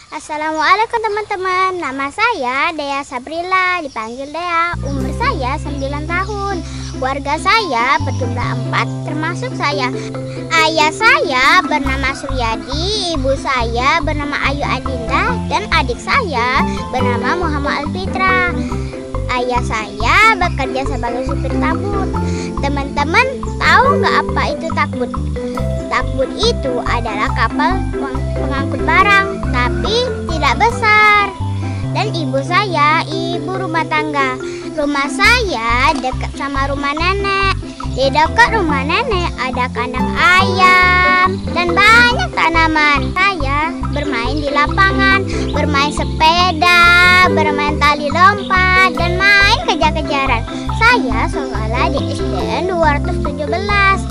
Assalamualaikum teman-teman. Nama saya Dea Sabrila, dipanggil Dea. Umur saya 9 tahun. Keluarga saya berjumlah 4 termasuk saya. Ayah saya bernama Suryadi, ibu saya bernama Ayu Adinda, dan adik saya bernama Muhammad Alfitra. Ayah saya bekerja sebagai supir takbut. Teman-teman tahu nggak apa itu takbut? Takbut itu adalah kapal pengangkut barang, tapi tidak besar. Dan ibu saya ibu rumah tangga. Rumah saya dekat sama rumah nenek. Di dekat rumah nenek ada kandang ayam dan banyak tanaman. Saya bermain di lapangan, bermain sepeda, bermain tali lompat, dan main kejar-kejaran. Saya sekolah di SDN 217.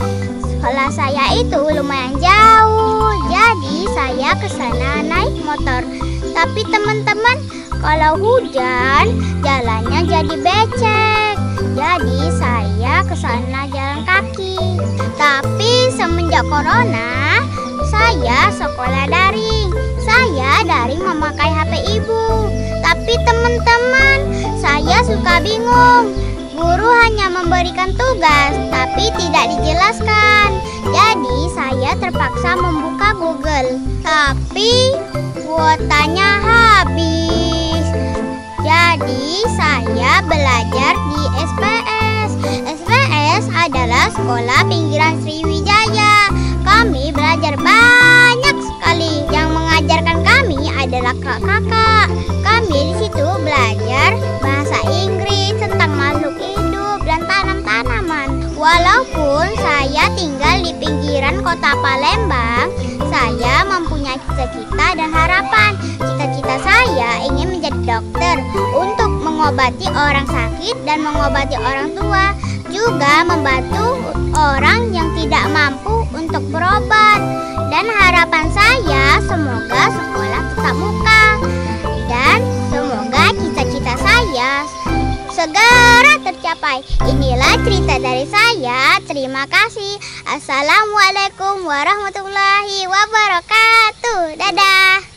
Sekolah saya itu lumayan jauh, jadi saya ke sana naik motor. Tapi teman-teman, kalau hujan jalannya jadi becek. Jadi saya ke sana jalan kaki. Tapi semenjak corona, saya sekolah daring. Saya daring memakai HP ibu. Tapi teman-teman, saya suka bingung. Guru hanya memberikan tugas, tapi tidak dijelaskan. Jadi saya terpaksa membuka Google. Tapi kuotanya habis. Jadi saya belajar di SPS. SPS adalah Sekolah Pinggiran Sriwijaya. Kami belajar banyak sekali. Yang mengajarkan kami adalah kakak. Kami di situ belajar bahasa Inggris, tentang makhluk hidup dan tanam-tanaman. Walaupun saya tinggal di pinggiran kota Palembang, saya mempunyai cita-cita dan harapan. Cita-cita saya ingin menjadi dokter untuk mengobati orang sakit dan mengobati orang tua, juga membantu orang yang tidak mampu untuk berobat. Dan harapan saya semoga sekolah tetap muka dan semoga cita-cita saya segera tercapai. Inilah cerita dari saya. Terima kasih. Assalamualaikum warahmatullahi wabarakatuh. Dadah.